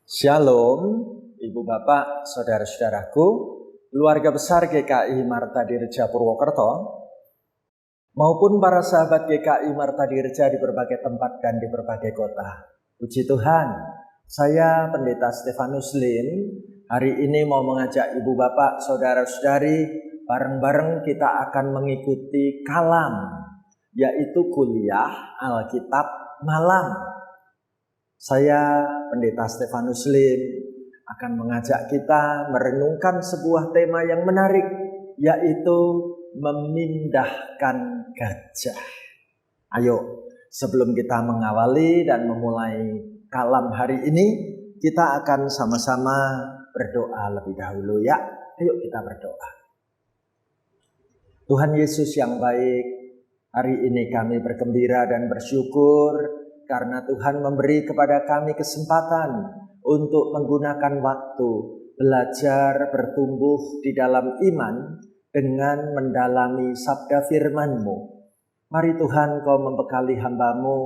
Shalom, Ibu Bapak, Saudara-saudaraku, keluarga besar GKI Marta Dirja Purwokerto, maupun para sahabat GKI Marta Dirja di berbagai tempat dan di berbagai kota. Puji Tuhan, saya Pendeta Stefanus Lim. Hari ini mau mengajak Ibu Bapak, Saudara-saudari, bareng-bareng kita akan mengikuti kalam, yaitu kuliah Alkitab Malam. Saya Pendeta Stefanus Lim akan mengajak kita merenungkan sebuah tema yang menarik, yaitu memindahkan gajah. Ayo, sebelum kita mengawali dan memulai kalam hari ini, kita akan sama-sama berdoa lebih dahulu ya. Ayo kita berdoa. Tuhan Yesus yang baik, hari ini kami bergembira dan bersyukur karena Tuhan memberi kepada kami kesempatan untuk menggunakan waktu belajar bertumbuh di dalam iman dengan mendalami sabda firman-Mu. Mari Tuhan Kau membekali hamba-Mu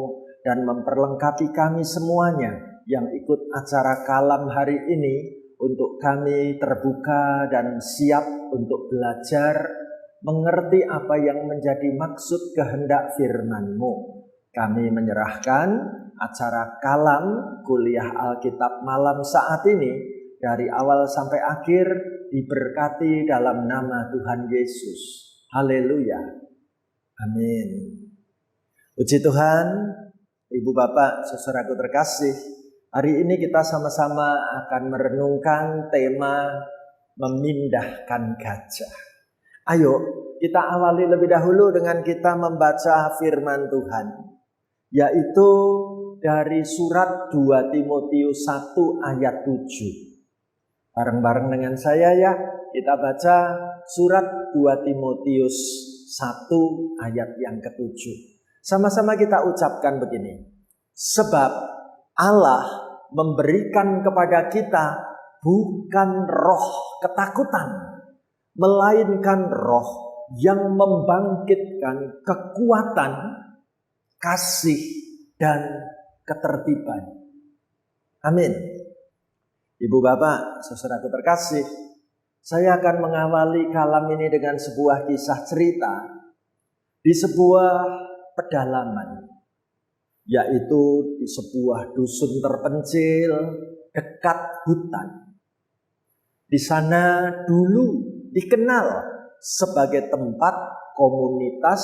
dan memperlengkapi kami semuanya yang ikut acara kalam hari ini untuk kami terbuka dan siap untuk belajar mengerti apa yang menjadi maksud kehendak firman-Mu. Kami menyerahkan acara kalam kuliah Alkitab Malam saat ini dari awal sampai akhir diberkati dalam nama Tuhan Yesus. Haleluya. Amin. Puji Tuhan, Ibu Bapak, saudaraku terkasih. Hari ini kita sama-sama akan merenungkan tema memindahkan gajah. Ayo, kita awali lebih dahulu dengan kita membaca firman Tuhan, yaitu dari surat 2 Timotius 1 ayat 7. Bareng-bareng dengan saya ya, kita baca surat 2 Timotius 1 ayat yang ke-7. Sama-sama kita ucapkan begini. Sebab Allah memberikan kepada kita bukan roh ketakutan, melainkan roh yang membangkitkan kekuatan, kasih, dan ketertiban. Amin. Ibu Bapak, saudaraku terkasih, saya akan mengawali kalam ini dengan sebuah kisah cerita di sebuah pedalaman, yaitu di sebuah dusun terpencil dekat hutan. Di sana dulu dikenal sebagai tempat komunitas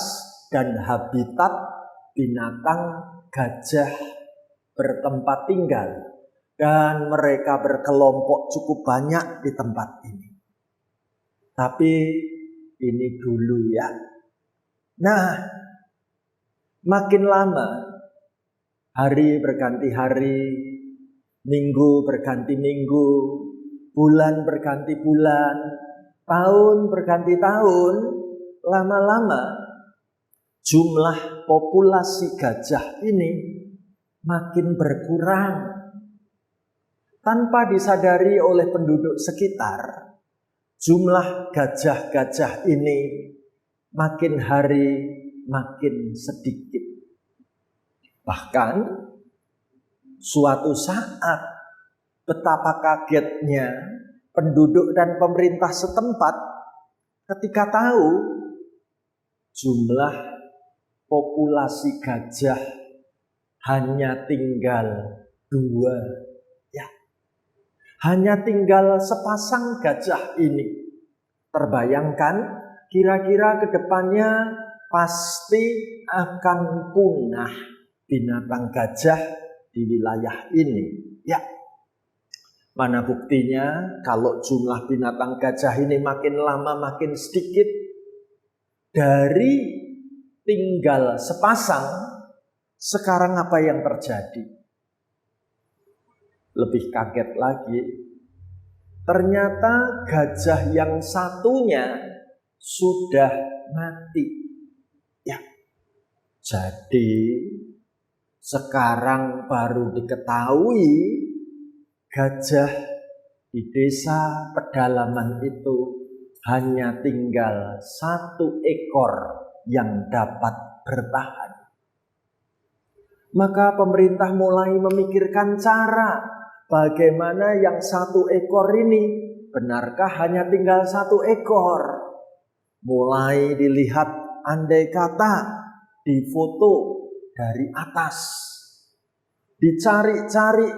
dan habitat binatang gajah bertempat tinggal, dan mereka berkelompok cukup banyak di tempat ini. Tapi ini dulu ya. Nah, makin lama hari berganti hari, minggu berganti minggu, bulan berganti bulan, tahun berganti tahun, lama-lama jumlah populasi gajah ini makin berkurang. Tanpa disadari oleh penduduk sekitar, jumlah gajah-gajah ini makin hari makin sedikit. Bahkan suatu saat betapa kagetnya penduduk dan pemerintah setempat ketika tahu jumlah populasi gajah hanya tinggal 2. Ya, hanya tinggal sepasang gajah ini. Terbayangkan kira-kira ke depannya pasti akan punah binatang gajah di wilayah ini. Ya, mana buktinya kalau jumlah binatang gajah ini makin lama makin sedikit. Dari tinggal sepasang, sekarang apa yang terjadi? Lebih kaget lagi, ternyata gajah yang satunya sudah mati. Ya, jadi sekarang baru diketahui gajah di desa pedalaman itu hanya tinggal 1 ekor yang dapat bertahan. Maka pemerintah mulai memikirkan cara bagaimana yang 1 ekor ini, benarkah hanya tinggal 1 ekor? Mulai dilihat andai kata difoto dari atas, dicari-cari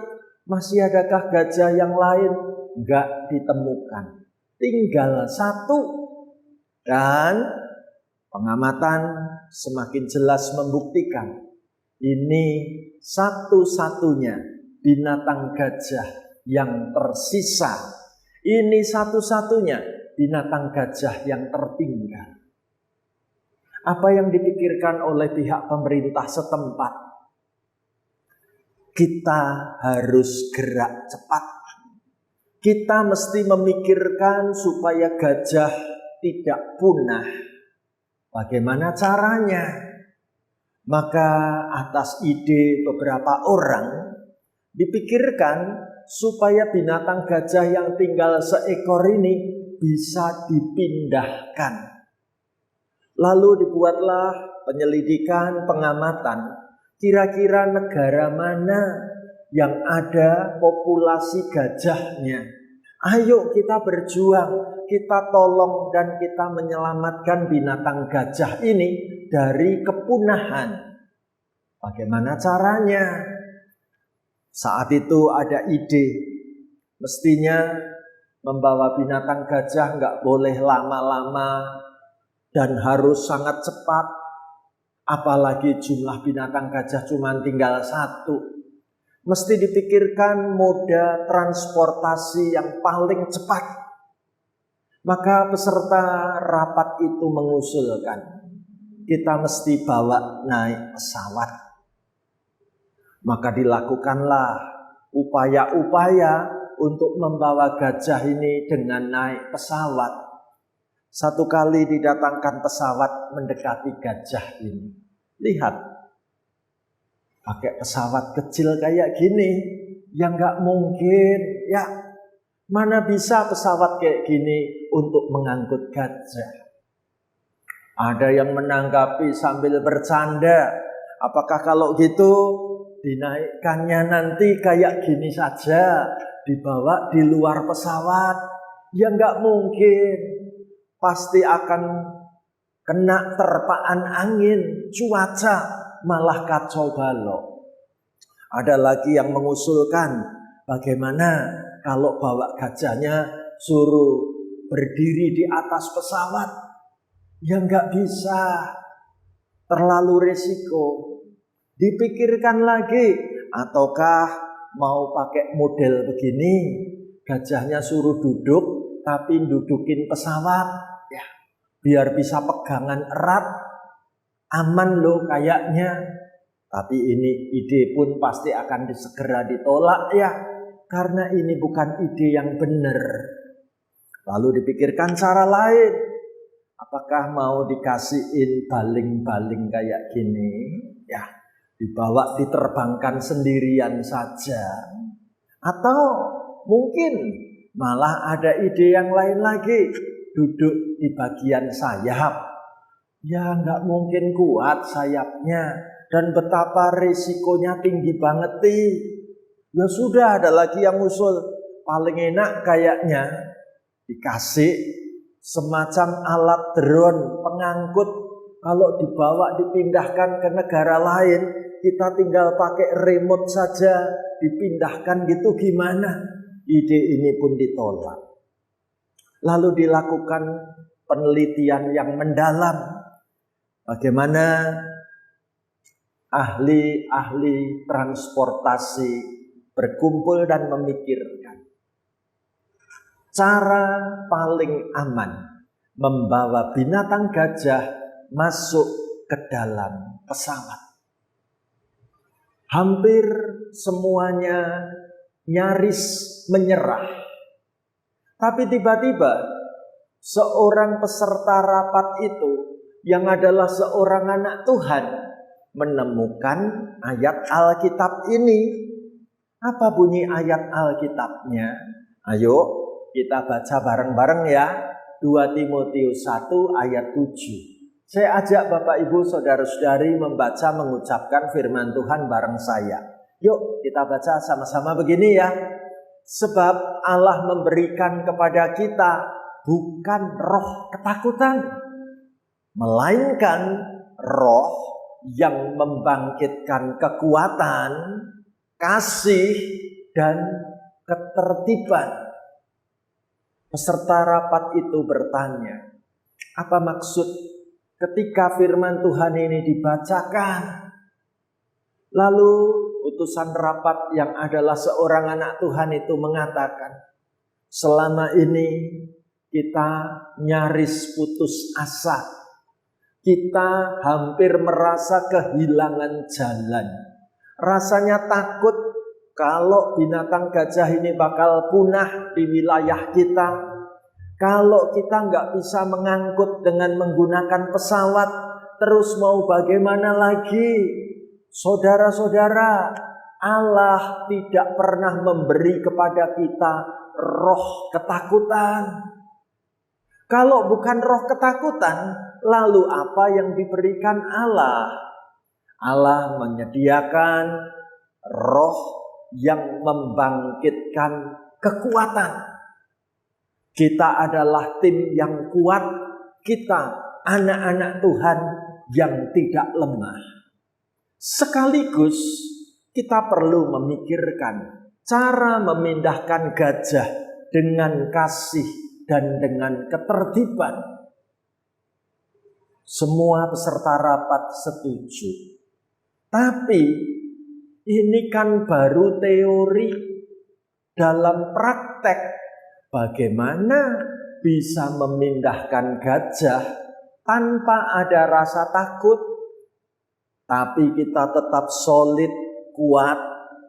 masih adakah gajah yang lain, enggak ditemukan, tinggal 1. Dan pengamatan semakin jelas membuktikan ini satu-satunya binatang gajah yang tersisa. Ini satu-satunya binatang gajah yang tertinggal. Apa yang dipikirkan oleh pihak pemerintah setempat? Kita harus gerak cepat. Kita mesti memikirkan supaya gajah tidak punah. Bagaimana caranya? Maka atas ide beberapa orang dipikirkan supaya binatang gajah yang tinggal seekor ini bisa dipindahkan. Lalu dibuatlah penyelidikan, pengamatan, kira-kira negara mana yang ada populasi gajahnya. Ayo kita berjuang, kita tolong dan kita menyelamatkan binatang gajah ini dari kepunahan. Bagaimana caranya? Saat itu ada ide, mestinya membawa binatang gajah nggak boleh lama-lama dan harus sangat cepat. Apalagi jumlah binatang gajah cuma tinggal 1. Mesti dipikirkan moda transportasi yang paling cepat. Maka peserta rapat itu mengusulkan, kita mesti bawa naik pesawat. Maka dilakukanlah upaya-upaya untuk membawa gajah ini dengan naik pesawat. 1 kali didatangkan pesawat mendekati gajah ini. Lihat, pakai pesawat kecil kayak gini, ya nggak mungkin. Ya, mana bisa pesawat kayak gini untuk mengangkut gajah? Ada yang menanggapi sambil bercanda, apakah kalau gitu dinaikkannya nanti kayak gini saja, dibawa di luar pesawat? Ya nggak mungkin. Pasti akan kena terpaan angin, cuaca malah kacau balau. Ada lagi yang mengusulkan, bagaimana kalau bawa gajahnya suruh berdiri di atas pesawat? Ya nggak bisa, terlalu resiko. Dipikirkan lagi, ataukah mau pakai model begini, gajahnya suruh duduk tapi dudukin pesawat, ya biar bisa pegangan erat, aman loh kayaknya. Tapi ini ide pun pasti akan segera ditolak ya, karena ini bukan ide yang benar. Lalu dipikirkan cara lain, apakah mau dikasihin baling-baling kayak gini, ya dibawa diterbangkan sendirian saja, atau mungkin malah ada ide yang lain lagi, duduk di bagian sayap. Ya nggak mungkin kuat sayapnya, dan betapa risikonya tinggi banget nih. Ya sudah, ada lagi yang usul, paling enak kayaknya dikasih semacam alat drone pengangkut. Kalau dibawa dipindahkan ke negara lain, kita tinggal pakai remote saja dipindahkan gitu, gimana? Ide ini pun ditolak. Lalu dilakukan penelitian yang mendalam. Bagaimana ahli-ahli transportasi berkumpul dan memikirkan cara paling aman membawa binatang gajah masuk ke dalam pesawat. Hampir semuanya nyaris menyerah. Tapi tiba-tiba seorang peserta rapat itu yang adalah seorang anak Tuhan menemukan ayat Alkitab ini. Apa bunyi ayat Alkitabnya? Ayo kita baca bareng-bareng ya. 2 Timotius 1 ayat 7. Saya ajak Bapak Ibu Saudara-saudari mengucapkan firman Tuhan bareng saya. Yuk kita baca sama-sama begini ya. Sebab Allah memberikan kepada kita bukan roh ketakutan, melainkan roh yang membangkitkan kekuatan, kasih, dan ketertiban. Peserta rapat itu bertanya, apa maksud ketika firman Tuhan ini dibacakan? Lalu utusan rapat yang adalah seorang anak Tuhan itu mengatakan, selama ini kita nyaris putus asa. Kita hampir merasa kehilangan jalan. Rasanya takut kalau binatang gajah ini bakal punah di wilayah kita. Kalau kita nggak bisa mengangkut dengan menggunakan pesawat, terus mau bagaimana lagi? Saudara-saudara, Allah tidak pernah memberi kepada kita roh ketakutan. Kalau bukan roh ketakutan, lalu apa yang diberikan Allah? Allah menyediakan roh yang membangkitkan kekuatan. Kita adalah tim yang kuat, kita anak-anak Tuhan yang tidak lemah. Sekaligus kita perlu memikirkan cara memindahkan gajah dengan kasih dan dengan ketertiban. Semua peserta rapat setuju. Tapi ini kan baru teori. Dalam praktek, bagaimana bisa memindahkan gajah tanpa ada rasa takut? Tapi kita tetap solid, kuat,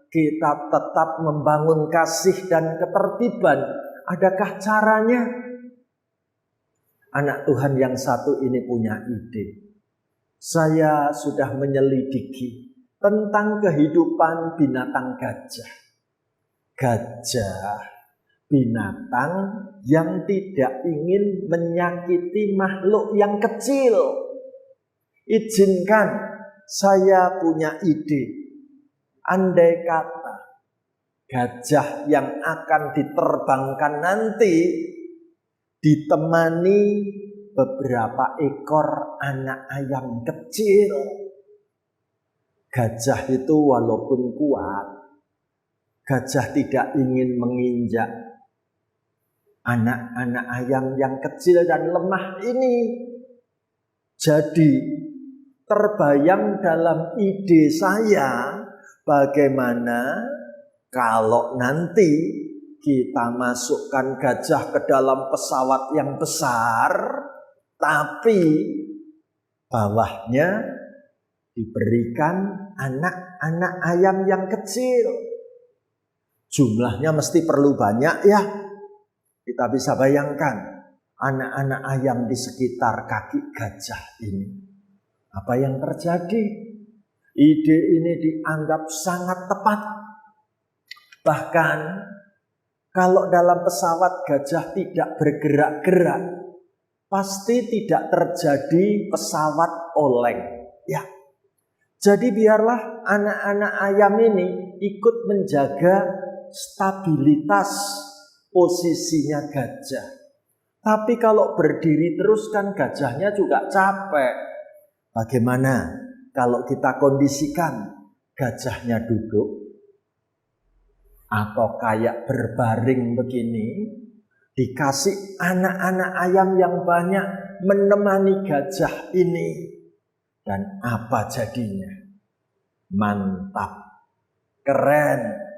kita tetap membangun kasih dan ketertiban. Adakah caranya? Anak Tuhan yang satu ini punya ide. Saya sudah menyelidiki tentang kehidupan binatang gajah. Gajah, binatang yang tidak ingin menyakiti makhluk yang kecil. Izinkan saya punya ide. Andai kata gajah yang akan diterbangkan nanti ditemani beberapa ekor anak ayam kecil. Gajah itu walaupun kuat, gajah tidak ingin menginjak anak-anak ayam yang kecil dan lemah ini. Jadi terbayang dalam ide saya, bagaimana kalau nanti kita masukkan gajah ke dalam pesawat yang besar, tapi bawahnya diberikan anak-anak ayam yang kecil. Jumlahnya mesti perlu banyak ya. Kita bisa bayangkan anak-anak ayam di sekitar kaki gajah ini. Apa yang terjadi? Ide ini dianggap sangat tepat. Bahkan kalau dalam pesawat gajah tidak bergerak-gerak, pasti tidak terjadi pesawat oleng. Ya. Jadi biarlah anak-anak ayam ini ikut menjaga stabilitas posisinya gajah. Tapi kalau berdiri terus kan gajahnya juga capek. Bagaimana kalau kita kondisikan gajahnya duduk atau kayak berbaring begini, dikasih anak-anak ayam yang banyak menemani gajah ini, dan apa jadinya? Mantap, keren.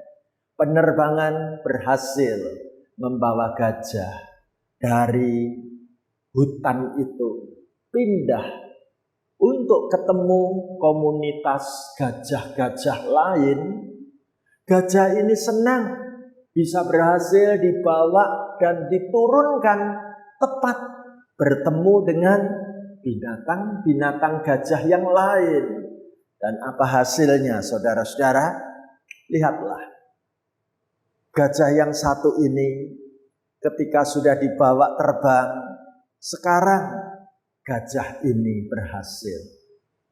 Penerbangan berhasil membawa gajah dari hutan itu pindah untuk ketemu komunitas gajah-gajah lain. Gajah ini senang bisa berhasil dibawa dan diturunkan tepat bertemu dengan binatang-binatang gajah yang lain. Dan apa hasilnya, saudara-saudara? Lihatlah. Gajah yang satu ini ketika sudah dibawa terbang, sekarang gajah ini berhasil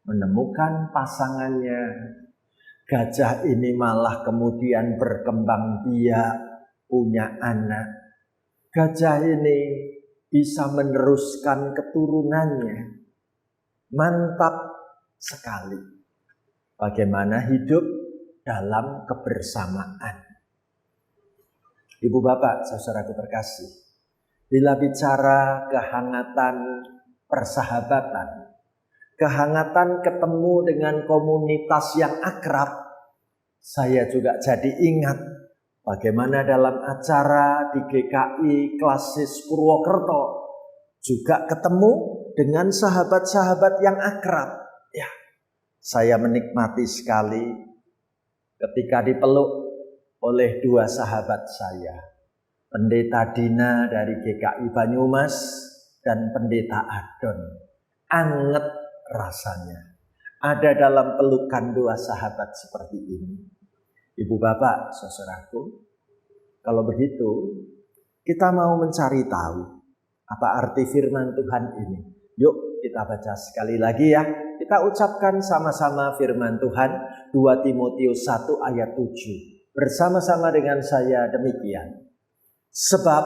menemukan pasangannya. Gajah ini malah kemudian berkembang biak, punya anak. Gajah ini bisa meneruskan keturunannya. Mantap sekali. Bagaimana hidup dalam kebersamaan. Ibu bapak, saudaraku terkasih, bila bicara kehangatan persahabatan, kehangatan ketemu dengan komunitas yang akrab, saya juga jadi ingat bagaimana dalam acara di GKI Klasis Purwokerto juga ketemu dengan sahabat-sahabat yang akrab. Ya, saya menikmati sekali ketika dipeluk oleh dua sahabat saya, Pendeta Dina dari GKI Banyumas dan Pendeta Adon. Anget rasanya ada dalam pelukan dua sahabat seperti ini. Ibu bapak, saudaraku, kalau begitu kita mau mencari tahu apa arti firman Tuhan ini. Yuk kita baca sekali lagi ya. Kita ucapkan sama-sama firman Tuhan 2 Timotius 1 ayat 7. Bersama-sama dengan saya demikian. Sebab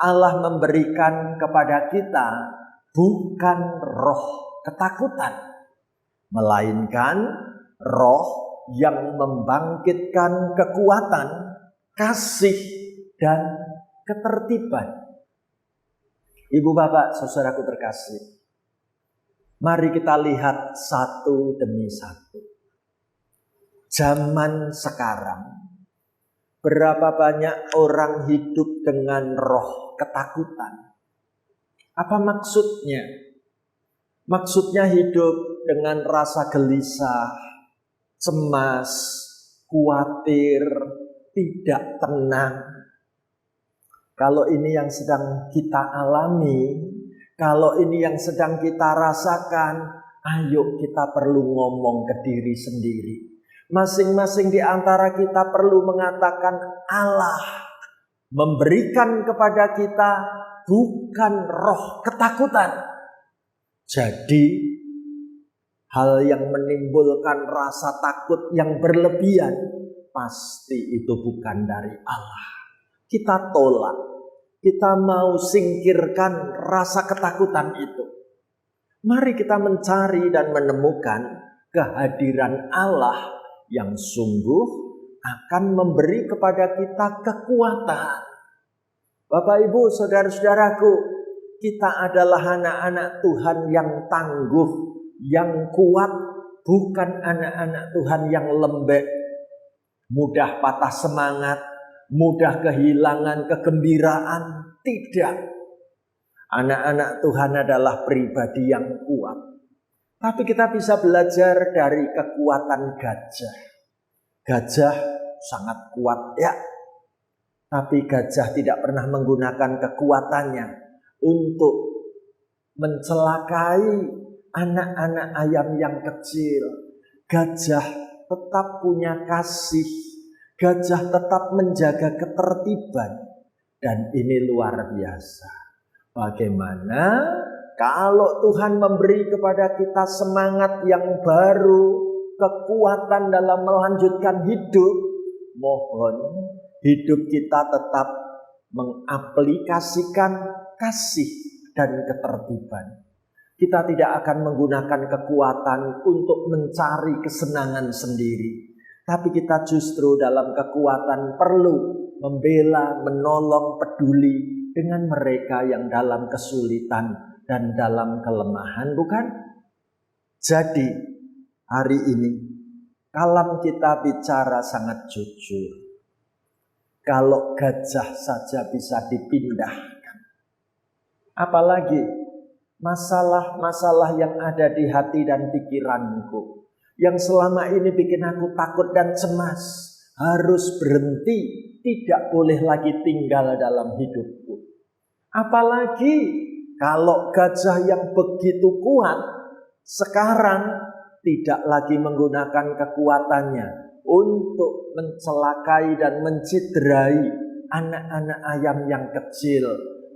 Allah memberikan kepada kita bukan roh ketakutan, melainkan roh yang membangkitkan kekuatan, kasih, dan ketertiban. Ibu bapak, saudaraku terkasih, mari kita lihat satu demi satu. Zaman sekarang, berapa banyak orang hidup dengan roh ketakutan? Apa maksudnya? Maksudnya hidup dengan rasa gelisah, cemas, khawatir, tidak tenang. Kalau ini yang sedang kita alami, kalau ini yang sedang kita rasakan, ayo kita perlu ngomong ke diri sendiri. Masing-masing di antara kita perlu mengatakan Allah memberikan kepada kita bukan roh ketakutan. Jadi hal yang menimbulkan rasa takut yang berlebihan pasti itu bukan dari Allah. Kita tolak, kita mau singkirkan rasa ketakutan itu. Mari kita mencari dan menemukan kehadiran Allah yang sungguh akan memberi kepada kita kekuatan. Bapak, Ibu, saudara-saudaraku, kita adalah anak-anak Tuhan yang tangguh, yang kuat, bukan anak-anak Tuhan yang lembek, mudah patah semangat, mudah kehilangan kegembiraan. Tidak. Anak-anak Tuhan adalah pribadi yang kuat. Tapi kita bisa belajar dari kekuatan gajah. Gajah sangat kuat ya. Tapi gajah tidak pernah menggunakan kekuatannya untuk mencelakai anak-anak ayam yang kecil. Gajah tetap punya kasih. Gajah tetap menjaga ketertiban. Dan ini luar biasa. Bagaimana kalau Tuhan memberi kepada kita semangat yang baru, kekuatan dalam melanjutkan hidup, mohon hidup kita tetap mengaplikasikan kasih dan ketertiban. Kita tidak akan menggunakan kekuatan untuk mencari kesenangan sendiri. Tapi kita justru dalam kekuatan perlu membela, menolong, peduli dengan mereka yang dalam kesulitan dan dalam kelemahan, bukan? Jadi hari ini kalau kita bicara sangat jujur, kalau gajah saja bisa dipindahkan, apalagi masalah-masalah yang ada di hati dan pikiranku, yang selama ini bikin aku takut dan cemas, harus berhenti, tidak boleh lagi tinggal dalam hidupku. Apalagi kalau gajah yang begitu kuat sekarang tidak lagi menggunakan kekuatannya untuk mencelakai dan menciderai anak-anak ayam yang kecil.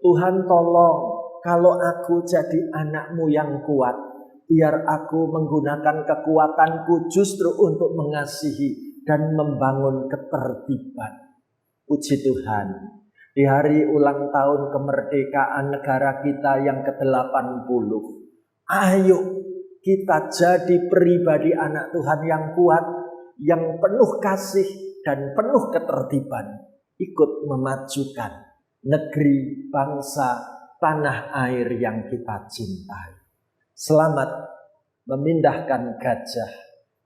Tuhan tolong, kalau aku jadi anakmu yang kuat, biar aku menggunakan kekuatanku justru untuk mengasihi dan membangun ketertiban. Puji Tuhan, di hari ulang tahun kemerdekaan negara kita yang ke-80, ayo kita jadi pribadi anak Tuhan yang kuat, yang penuh kasih dan penuh ketertiban, ikut memajukan negeri, bangsa, tanah air yang kita cintai. Selamat memindahkan gajah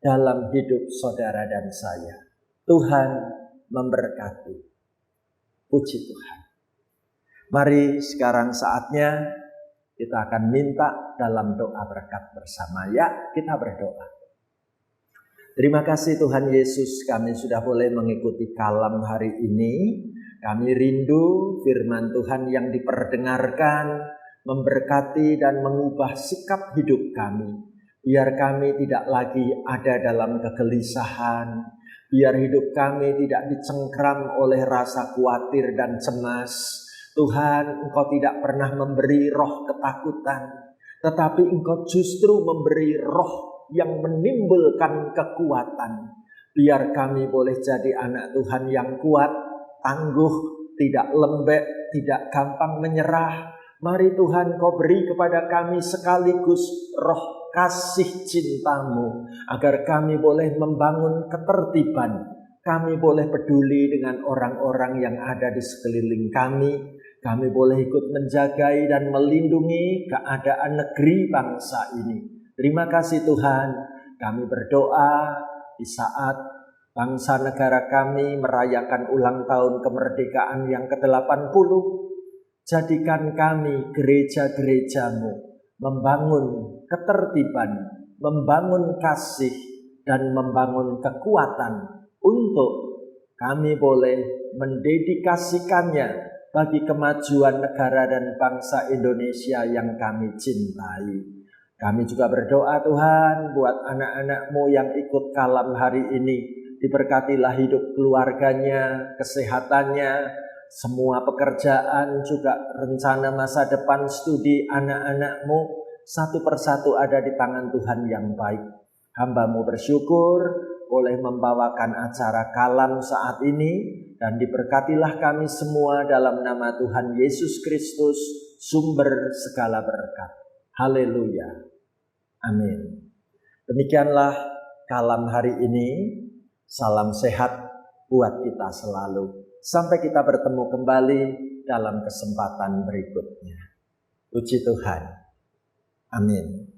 dalam hidup saudara dan saya. Tuhan memberkati. Puji Tuhan. Mari sekarang saatnya kita akan minta dalam doa berkat bersama. Ya, kita berdoa. Terima kasih Tuhan Yesus, kami sudah boleh mengikuti kalam hari ini. Kami rindu firman Tuhan yang diperdengarkan, memberkati dan mengubah sikap hidup kami. Biar kami tidak lagi ada dalam kegelisahan. Biar hidup kami tidak dicengkram oleh rasa khawatir dan cemas. Tuhan, Engkau tidak pernah memberi roh ketakutan, tetapi Engkau justru memberi roh yang menimbulkan kekuatan. Biar kami boleh jadi anak Tuhan yang kuat, tangguh, tidak lembek, tidak gampang menyerah. Mari Tuhan, Kau beri kepada kami sekaligus roh kasih cinta-Mu, agar kami boleh membangun ketertiban. Kami boleh peduli dengan orang-orang yang ada di sekeliling kami. Kami boleh ikut menjagai dan melindungi keadaan negeri bangsa ini. Terima kasih Tuhan, kami berdoa di saat bangsa negara kami merayakan ulang tahun kemerdekaan yang ke-80. Jadikan kami gereja-gereja-Mu membangun ketertiban, membangun kasih, dan membangun kekuatan untuk kami boleh mendedikasikannya bagi kemajuan negara dan bangsa Indonesia yang kami cintai. Kami juga berdoa Tuhan buat anak-anak-Mu yang ikut kalam hari ini. Diberkatilah hidup keluarganya, kesehatannya, semua pekerjaan, juga rencana masa depan studi anak-anak-Mu satu persatu ada di tangan Tuhan yang baik. Hamba-Mu bersyukur boleh membawakan acara kalam saat ini, dan diberkatilah kami semua dalam nama Tuhan Yesus Kristus, sumber segala berkat. Haleluya. Amin. Demikianlah kalam hari ini. Salam sehat buat kita selalu. Sampai kita bertemu kembali dalam kesempatan berikutnya. Puji Tuhan. Amin.